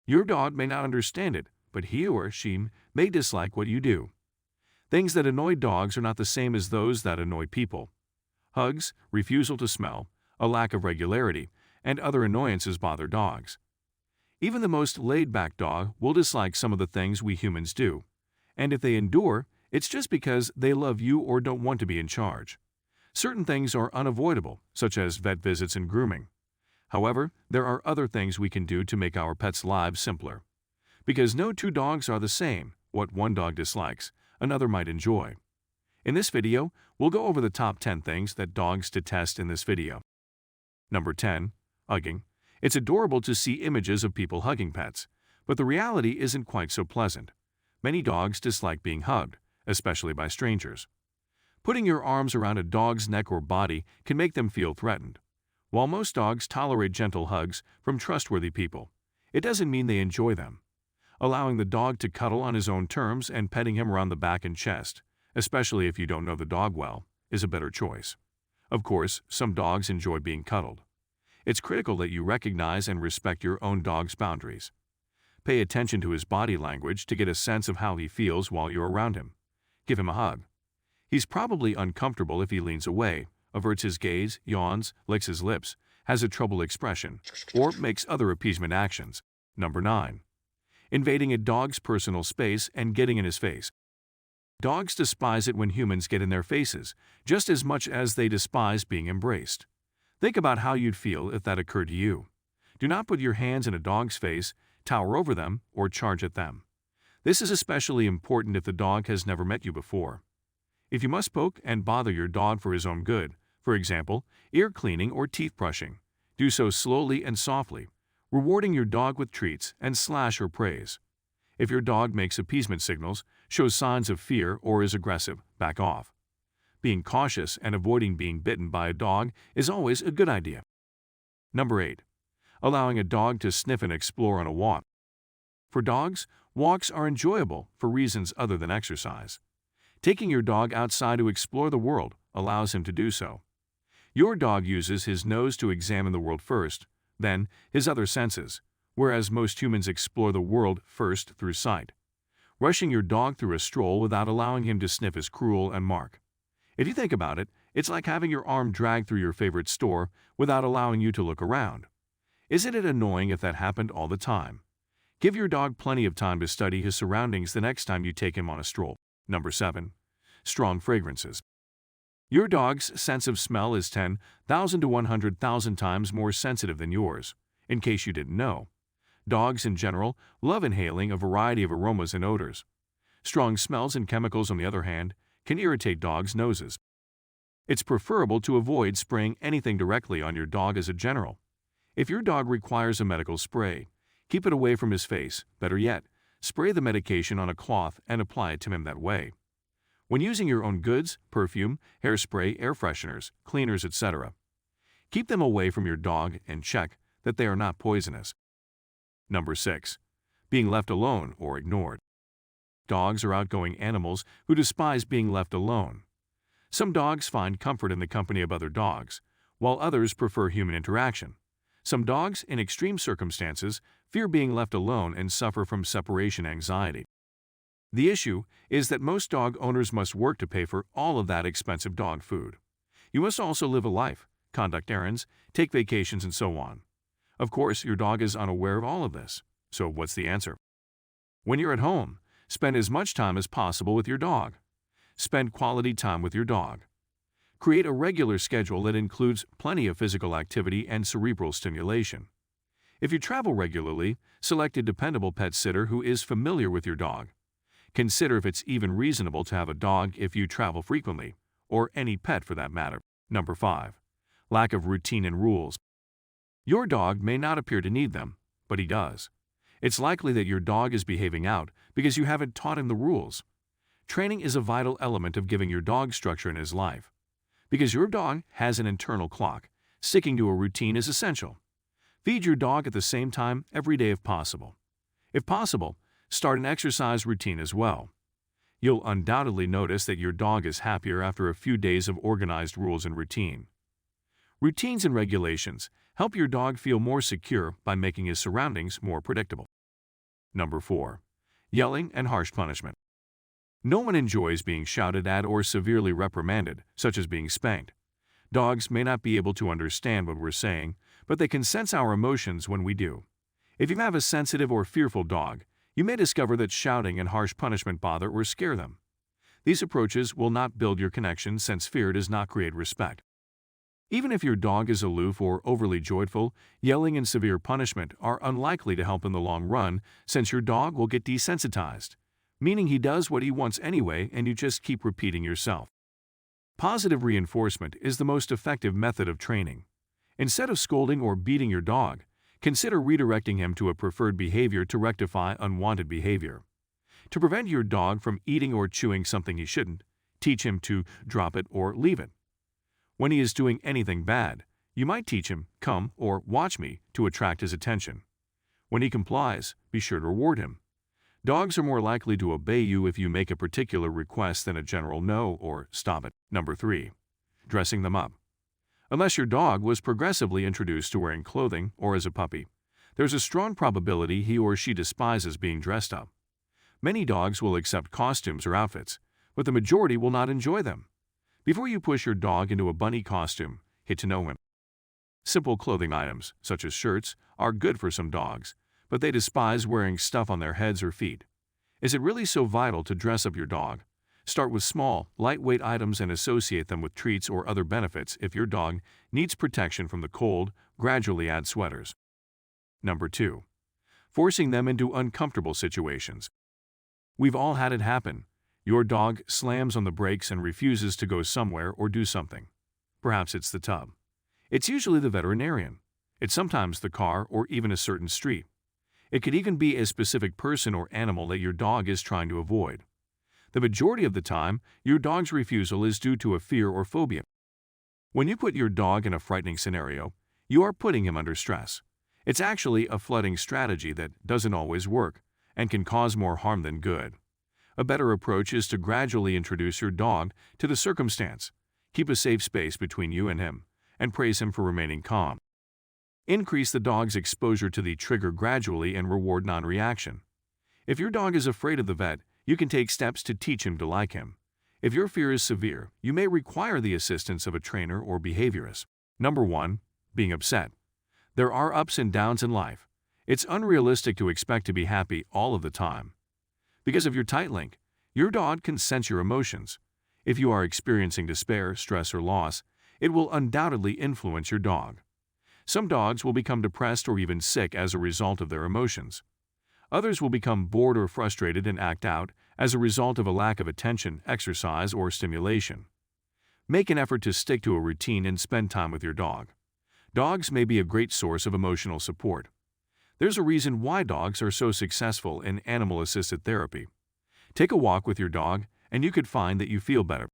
Your dog may not understand it, but he or she may dislike what you do. Things that annoy dogs are not the same as those that annoy people. Hugs, refusal to smell, a lack of regularity, and other annoyances bother dogs. Even the most laid-back dog will dislike some of the things we humans do. And if they endure, it's just because they love you or don't want to be in charge. Certain things are unavoidable, such as vet visits and grooming. However, there are other things we can do to make our pets' lives simpler. Because no two dogs are the same, what one dog dislikes, another might enjoy. In this video, we'll go over the top 10 things that dogs detest in this video. Number 10. Hugging. It's adorable to see images of people hugging pets, but the reality isn't quite so pleasant. Many dogs dislike being hugged, especially by strangers. Putting your arms around a dog's neck or body can make them feel threatened. While most dogs tolerate gentle hugs from trustworthy people, it doesn't mean they enjoy them. Allowing the dog to cuddle on his own terms and petting him around the back and chest, especially if you don't know the dog well, is a better choice. Of course, some dogs enjoy being cuddled. It's critical that you recognize and respect your own dog's boundaries. Pay attention to his body language to get a sense of how he feels while you're around him. Give him a hug. He's probably uncomfortable if he leans away, averts his gaze, yawns, licks his lips, has a troubled expression, or makes other appeasement actions. Number 9. Invading a dog's personal space and getting in his face. Dogs despise it when humans get in their faces, just as much as they despise being embraced. Think about how you'd feel if that occurred to you. Do not put your hands in a dog's face, tower over them, or charge at them. This is especially important if the dog has never met you before. If you must poke and bother your dog for his own good, for example, ear cleaning or teeth brushing, do so slowly and softly, rewarding your dog with treats and slash or praise. If your dog makes appeasement signals, shows signs of fear, or is aggressive, back off. Being cautious and avoiding being bitten by a dog is always a good idea. Number 8. Allowing a dog to sniff and explore on a walk. For dogs, walks are enjoyable for reasons other than exercise. Taking your dog outside to explore the world allows him to do so. Your dog uses his nose to examine the world first, then his other senses, whereas most humans explore the world first through sight. Rushing your dog through a stroll without allowing him to sniff is cruel and mark. If you think about it, it's like having your arm dragged through your favorite store without allowing you to look around. Isn't it annoying if that happened all the time? Give your dog plenty of time to study his surroundings the next time you take him on a stroll. Number 7. Strong fragrances. Your dog's sense of smell is 10,000 to 100,000 times more sensitive than yours, in case you didn't know. Dogs in general love inhaling a variety of aromas and odors. Strong smells and chemicals, on the other hand, can irritate dogs' noses. It's preferable to avoid spraying anything directly on your dog as a general. If your dog requires a medical spray, keep it away from his face. Better yet, spray the medication on a cloth and apply it to him that way. When using your own goods, perfume, hairspray, air fresheners, cleaners, etc., keep them away from your dog and check that they are not poisonous. Number 6. Being left alone or ignored. Dogs are outgoing animals who despise being left alone. Some dogs find comfort in the company of other dogs, while others prefer human interaction. Some dogs, in extreme circumstances, fear being left alone and suffer from separation anxiety. The issue is that most dog owners must work to pay for all of that expensive dog food. You must also live a life, conduct errands, take vacations, and so on. Of course, your dog is unaware of all of this. So what's the answer? When you're at home, spend as much time as possible with your dog. Spend quality time with your dog. Create a regular schedule that includes plenty of physical activity and cerebral stimulation. If you travel regularly, select a dependable pet sitter who is familiar with your dog. Consider if it's even reasonable to have a dog if you travel frequently, or any pet for that matter. Number 5. Lack of routine and rules. Your dog may not appear to need them, but he does. It's likely that your dog is behaving out because you haven't taught him the rules. Training is a vital element of giving your dog structure in his life. Because your dog has an internal clock, sticking to a routine is essential. Feed your dog at the same time every day if possible. If possible, start an exercise routine as well. You'll undoubtedly notice that your dog is happier after a few days of organized rules and routine. Routines and regulations help your dog feel more secure by making his surroundings more predictable. Number 4. Yelling and harsh punishment. No one enjoys being shouted at or severely reprimanded, such as being spanked. Dogs may not be able to understand what we're saying, but they can sense our emotions when we do. If you have a sensitive or fearful dog, you may discover that shouting and harsh punishment bother or scare them. These approaches will not build your connection since fear does not create respect. Even if your dog is aloof or overly joyful, yelling and severe punishment are unlikely to help in the long run since your dog will get desensitized, meaning he does what he wants anyway and you just keep repeating yourself. Positive reinforcement is the most effective method of training. Instead of scolding or beating your dog, consider redirecting him to a preferred behavior to rectify unwanted behavior. To prevent your dog from eating or chewing something he shouldn't, teach him to drop it or leave it. When he is doing anything bad, you might teach him, "Come" or "Watch me" to attract his attention. When he complies, be sure to reward him. Dogs are more likely to obey you if you make a particular request than a general "no" or "stop it." Number 3. Dressing them up. Unless your dog was progressively introduced to wearing clothing or as a puppy, there's a strong probability he or she despises being dressed up. Many dogs will accept costumes or outfits, but the majority will not enjoy them. Before you push your dog into a bunny costume, get to know him. Simple clothing items, such as shirts, are good for some dogs, but they despise wearing stuff on their heads or feet. Is it really so vital to dress up your dog? Start with small, lightweight items and associate them with treats or other benefits. If your dog needs protection from the cold, gradually add sweaters. Number 2. Forcing them into uncomfortable situations. We've all had it happen. Your dog slams on the brakes and refuses to go somewhere or do something. Perhaps it's the tub. It's usually the veterinarian. It's sometimes the car or even a certain street. It could even be a specific person or animal that your dog is trying to avoid. The majority of the time, your dog's refusal is due to a fear or phobia. When you put your dog in a frightening scenario, you are putting him under stress. It's actually a flooding strategy that doesn't always work and can cause more harm than good. A better approach is to gradually introduce your dog to the circumstance, keep a safe space between you and him, and praise him for remaining calm. Increase the dog's exposure to the trigger gradually and reward non-reaction. If your dog is afraid of the vet, you can take steps to teach him to like him. If your fear is severe, you may require the assistance of a trainer or behaviorist. Number 1. Being upset. There are ups and downs in life. It's unrealistic to expect to be happy all of the time. Because of your tight link, your dog can sense your emotions. If you are experiencing despair, stress, or loss, it will undoubtedly influence your dog. Some dogs will become depressed or even sick as a result of their emotions. Others will become bored or frustrated and act out as a result of a lack of attention, exercise, or stimulation. Make an effort to stick to a routine and spend time with your dog. Dogs may be a great source of emotional support. There's a reason why dogs are so successful in animal-assisted therapy. Take a walk with your dog, and you could find that you feel better.